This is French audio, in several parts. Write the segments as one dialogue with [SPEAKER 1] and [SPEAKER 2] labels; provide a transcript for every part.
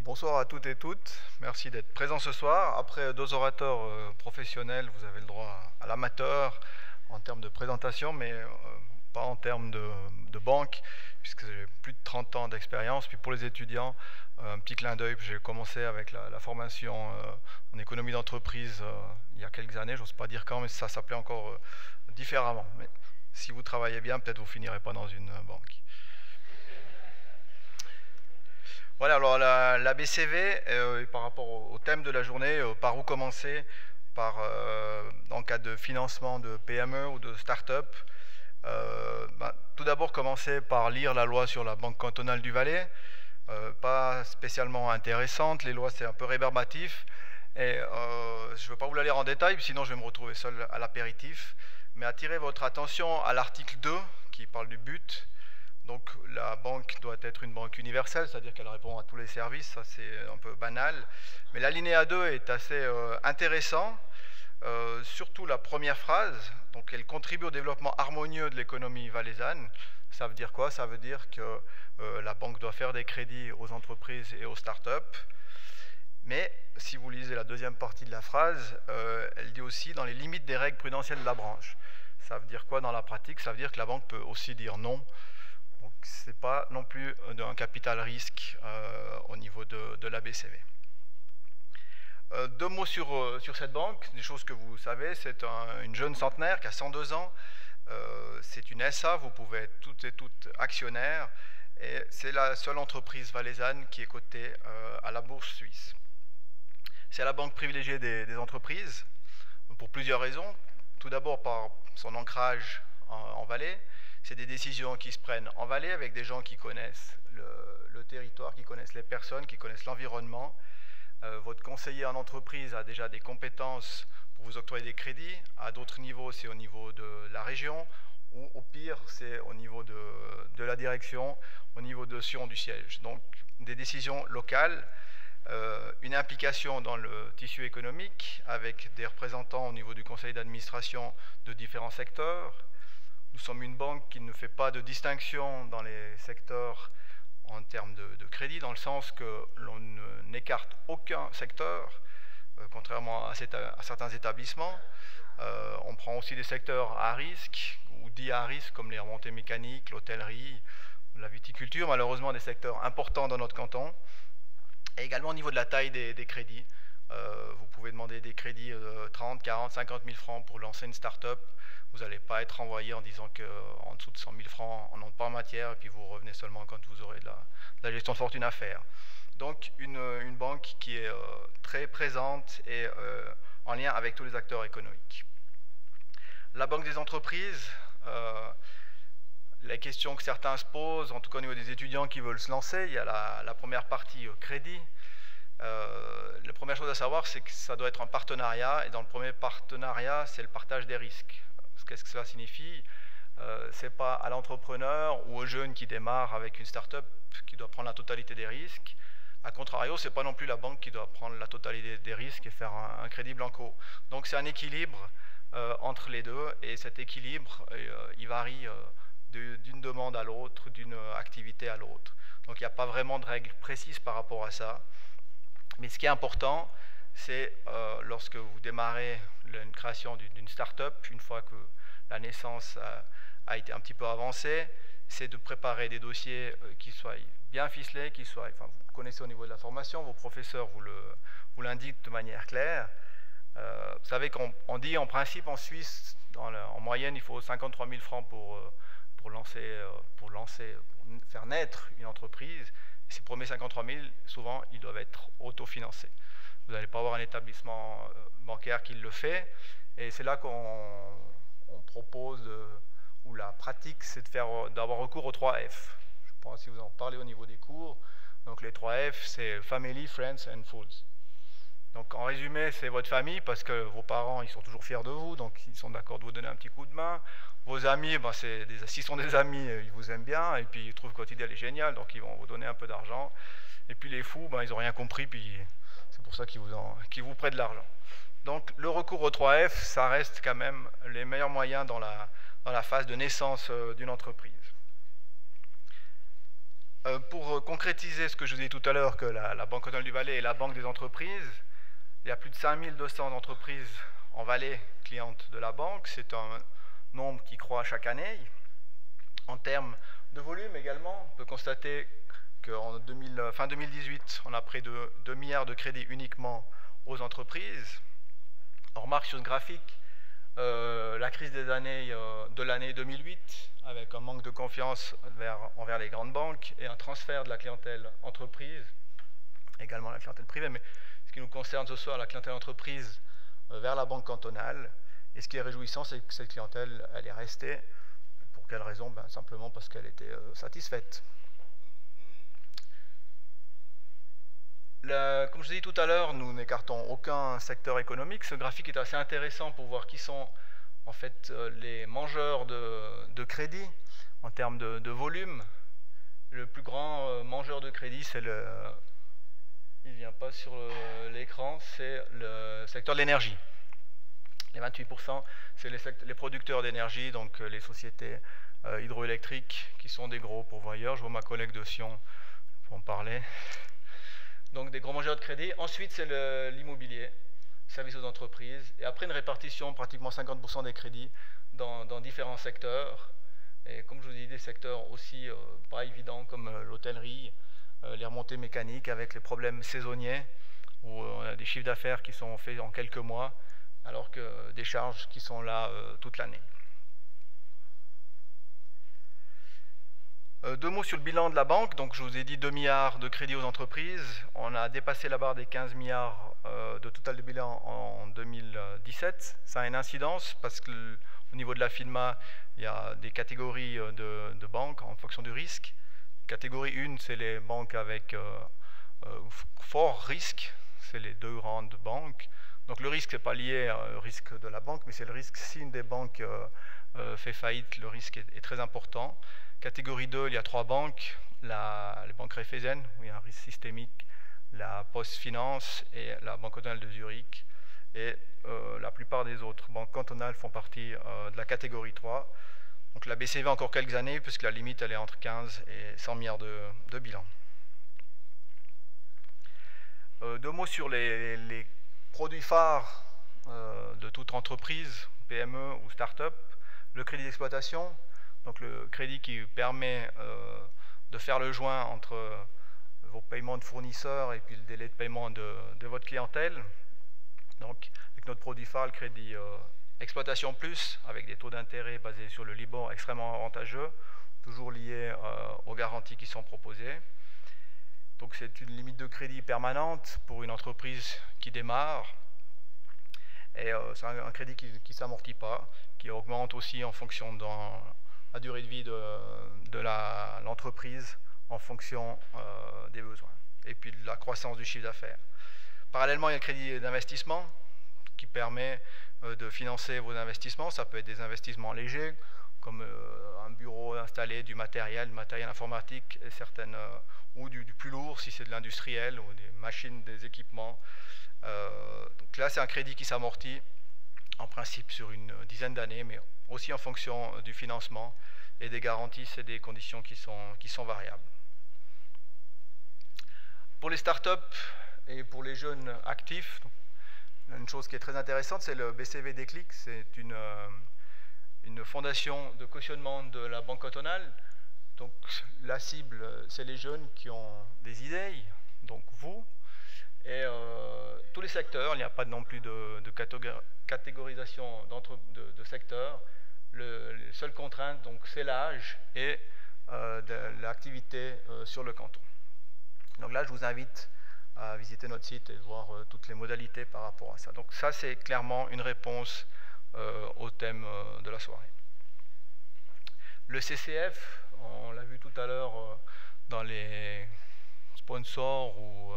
[SPEAKER 1] Bonsoir à toutes et toutes, merci d'être présents ce soir. Après deux orateurs professionnels, vous avez le droit à l'amateur en termes de présentation, mais pas en termes de banque, puisque j'ai plus de 30 ans d'expérience. Puis pour les étudiants, un petit clin d'œil, j'ai commencé avec la formation en économie d'entreprise il y a quelques années, j'ose pas dire quand, mais ça s'appelait encore différemment. Mais si vous travaillez bien, peut-être vous finirez pas dans une banque. Voilà, alors la BCV, par rapport au thème de la journée, par où commencer, dans le cas de financement de PME ou de start-up, tout d'abord commencer par lire la loi sur la Banque cantonale du Valais, pas spécialement intéressante, les lois c'est un peu rébarbatif, et je ne veux pas vous la lire en détail, sinon je vais me retrouver seul à l'apéritif, mais attirer votre attention à l'article 2 qui parle du but. Donc la banque doit être une banque universelle, c'est-à-dire qu'elle répond à tous les services, ça c'est un peu banal. Mais l'alinéa 2 est assez intéressant, surtout la première phrase, donc elle contribue au développement harmonieux de l'économie valaisanne. Ça veut dire quoi? Ça veut dire que la banque doit faire des crédits aux entreprises et aux start-up. Mais si vous lisez la deuxième partie de la phrase, elle dit aussi dans les limites des règles prudentielles de la branche. Ça veut dire quoi dans la pratique? Ça veut dire que la banque peut aussi dire non. Donc ce n'est pas non plus un capital risque au niveau de la BCV. Deux mots sur cette banque, des choses que vous savez, c'est une jeune centenaire qui a 102 ans, c'est une SA, vous pouvez être toutes et toutes actionnaires, et c'est la seule entreprise valaisanne qui est cotée à la bourse suisse. C'est la banque privilégiée des entreprises, pour plusieurs raisons. Tout d'abord par son ancrage en Valais. C'est des décisions qui se prennent en Valais avec des gens qui connaissent le territoire, qui connaissent les personnes, qui connaissent l'environnement. Votre conseiller en entreprise a déjà des compétences pour vous octroyer des crédits. À d'autres niveaux, c'est au niveau de la région, ou au pire, c'est au niveau de la direction, au niveau de Sion du siège. Donc, des décisions locales, une implication dans le tissu économique avec des représentants au niveau du conseil d'administration de différents secteurs. Nous sommes une banque qui ne fait pas de distinction dans les secteurs en termes de crédit, dans le sens que l'on n'écarte aucun secteur, contrairement à certains établissements. On prend aussi des secteurs à risque, ou dits à risque, comme les remontées mécaniques, l'hôtellerie, la viticulture, malheureusement des secteurs importants dans notre canton. Et également au niveau de la taille des crédits. Vous pouvez demander des crédits de 30, 40, 50 000 francs pour lancer une start-up. Vous n'allez pas être envoyé en disant qu'en dessous de 100 000 francs, on n'entre pas en matière, et puis vous revenez seulement quand vous aurez de la gestion de fortune à faire. Donc une banque qui est très présente et en lien avec tous les acteurs économiques. La banque des entreprises, les questions que certains se posent, en tout cas au niveau des étudiants qui veulent se lancer, il y a la première partie crédit. La première chose à savoir, c'est que ça doit être un partenariat, et dans le premier partenariat, c'est le partage des risques. Qu'est-ce que cela signifie? Ce n'est pas à l'entrepreneur ou au jeune qui démarre avec une start-up qui doit prendre la totalité des risques. A contrario, ce n'est pas non plus la banque qui doit prendre la totalité des risques et faire un crédit blanco. Donc c'est un équilibre entre les deux, et cet équilibre, il varie d'une demande à l'autre, d'une activité à l'autre. Donc il n'y a pas vraiment de règles précises par rapport à ça. Mais ce qui est important, c'est lorsque vous démarrez une création d'une start-up, une fois que la naissance a été un petit peu avancée, c'est de préparer des dossiers qui soient bien ficelés, enfin, vous connaissez au niveau de la formation, vos professeurs vous l'indiquent de manière claire. Vous savez qu'on dit en principe en Suisse, en moyenne, il faut 53 000 francs pour faire naître une entreprise. Ces premiers 53 000, souvent, ils doivent être autofinancés. Vous n'allez pas avoir un établissement bancaire qui le fait. Et c'est là qu'on propose, ou la pratique, c'est d'avoir recours aux 3 F. Je pense que vous en parlez au niveau des cours. Donc les 3 F, c'est Family, Friends and Fools. Donc en résumé, c'est votre famille, parce que vos parents, ils sont toujours fiers de vous, donc ils sont d'accord de vous donner un petit coup de main. Vos amis, s'ils sont des amis, ils vous aiment bien, et puis ils trouvent que votre idée elle est géniale, donc ils vont vous donner un peu d'argent. Et puis les fous, ils n'ont rien compris, puis c'est pour ça qu'ils vous prêtent de l'argent. Donc le recours aux 3 F, ça reste quand même les meilleurs moyens dans la phase de naissance d'une entreprise. Pour concrétiser ce que je vous ai dit tout à l'heure, que la Banque cantonale du Valais est la banque des entreprises, il y a plus de 5200 entreprises en Valais clientes de la banque. C'est un nombre qui croît chaque année. En termes de volume également, on peut constater qu'en fin 2018, on a près de 2 milliards de crédits uniquement aux entreprises. On remarque sur ce graphique la crise de l'année 2008, avec un manque de confiance envers les grandes banques et un transfert de la clientèle entreprise, également la clientèle privée, mais ce qui nous concerne ce soir, la clientèle entreprise vers la banque cantonale. Et ce qui est réjouissant, c'est que cette clientèle, elle est restée. Pour quelle raison? Simplement parce qu'elle était satisfaite. Comme je l'ai dit tout à l'heure, nous n'écartons aucun secteur économique. Ce graphique est assez intéressant pour voir qui sont en fait les mangeurs de crédit en termes de volume. Le plus grand mangeur de crédit, c'est il ne vient pas sur l'écran, c'est le secteur de l'énergie. Les 28%, c'est les producteurs d'énergie, donc les sociétés hydroélectriques qui sont des gros pourvoyeurs. Je vois ma collègue de Sion pour en parler. Donc des gros mangeurs de crédit. Ensuite, c'est l'immobilier, services aux entreprises. Et après, une répartition, pratiquement 50% des crédits dans différents secteurs. Et comme je vous dis, des secteurs aussi pas évidents comme l'hôtellerie, les remontées mécaniques avec les problèmes saisonniers, où on a des chiffres d'affaires qui sont faits en quelques mois, alors que des charges qui sont là toute l'année. Deux mots sur le bilan de la banque. Donc, je vous ai dit 2 milliards de crédits aux entreprises. On a dépassé la barre des 15 milliards de total de bilan en 2017. Ça a une incidence parce qu'au niveau de la FINMA, il y a des catégories de banques en fonction du risque. Catégorie 1, c'est les banques avec fort risque. C'est les 2 grandes banques. Donc le risque n'est pas lié au risque de la banque, mais c'est le risque si une des banques fait faillite, le risque est très important. Catégorie 2, il y a 3 banques, les banques Raiffeisen, où il y a un risque systémique, la PostFinance et la Banque cantonale de Zurich. Et la plupart des autres banques cantonales font partie de la catégorie 3. Donc la BCV encore quelques années, puisque la limite elle est entre 15 et 100 milliards de bilan. Deux mots sur les produits phares de toute entreprise, PME ou start-up. Le crédit d'exploitation, donc le crédit qui permet de faire le joint entre vos paiements de fournisseurs et puis le délai de paiement de votre clientèle. Donc avec notre produit phare, le crédit exploitation plus, avec des taux d'intérêt basés sur le Libor extrêmement avantageux, toujours liés aux garanties qui sont proposées. Donc c'est une limite de crédit permanente pour une entreprise qui démarre. Et c'est un crédit qui ne s'amortit pas, qui augmente aussi en fonction de la durée de vie de l'entreprise, en fonction des besoins, et puis de la croissance du chiffre d'affaires. Parallèlement, il y a le crédit d'investissement qui permet de financer vos investissements. Ça peut être des investissements légers, comme un bureau installé, du matériel informatique, et ou du plus lourd si c'est de l'industriel, ou des machines, des équipements. Donc là, c'est un crédit qui s'amortit en principe sur une dizaine d'années, mais aussi en fonction du financement et des garanties, c'est des conditions qui sont variables. Pour les startups et pour les jeunes actifs, une chose qui est très intéressante, c'est le BCV Déclic. C'est une fondation de cautionnement de la Banque cantonale. Donc la cible, c'est les jeunes qui ont des idées, donc vous, et tous les secteurs. Il n'y a pas non plus de catégorisation de secteurs. Les seules contraintes, donc, c'est l'âge et de l'activité sur le canton. Donc là, je vous invite à visiter notre site et de voir toutes les modalités par rapport à ça. Donc ça, c'est clairement une réponse au thème de la soirée. Le CCF, on l'a vu tout à l'heure dans les sponsors ou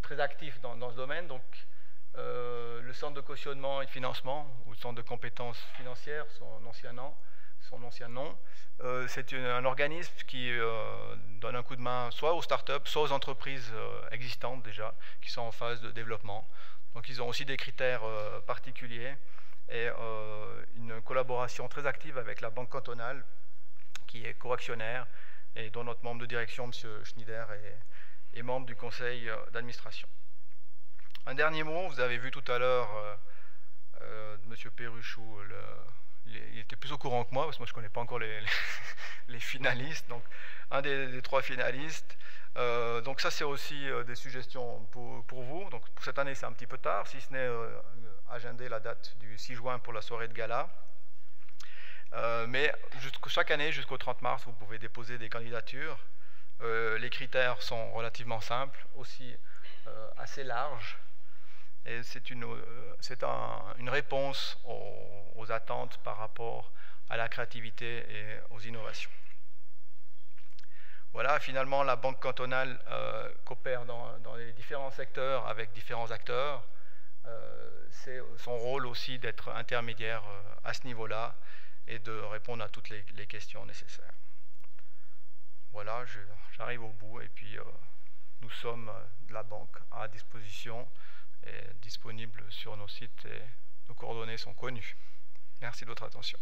[SPEAKER 1] très actifs dans ce domaine. Donc, le centre de cautionnement et de financement, ou le centre de compétences financières, son ancien nom, c'est un organisme qui donne un coup de main soit aux startups, soit aux entreprises existantes déjà, qui sont en phase de développement. Donc ils ont aussi des critères particuliers et une collaboration très active avec la Banque cantonale, qui est coactionnaire et dont notre membre de direction, M. Schneider, est membre du conseil d'administration. Un dernier mot, vous avez vu tout à l'heure M. Perruchou, il était plus au courant que moi, parce que moi je ne connais pas encore les finalistes, donc un des 3 finalistes. Donc ça c'est aussi des suggestions pour vous. Donc pour cette année c'est un petit peu tard, si ce n'est agendé la date du 6 juin pour la soirée de gala. Mais chaque année jusqu'au 30 mars vous pouvez déposer des candidatures. Les critères sont relativement simples, aussi assez larges. Et c'est une réponse aux attentes par rapport à la créativité et aux innovations. Voilà, finalement, la Banque cantonale coopère dans les différents secteurs avec différents acteurs. C'est son rôle aussi d'être intermédiaire à ce niveau-là et de répondre à toutes les questions nécessaires. Voilà, j'arrive au bout et puis nous sommes de la Banque à disposition et disponible sur nos sites et nos coordonnées sont connues. Merci de votre attention.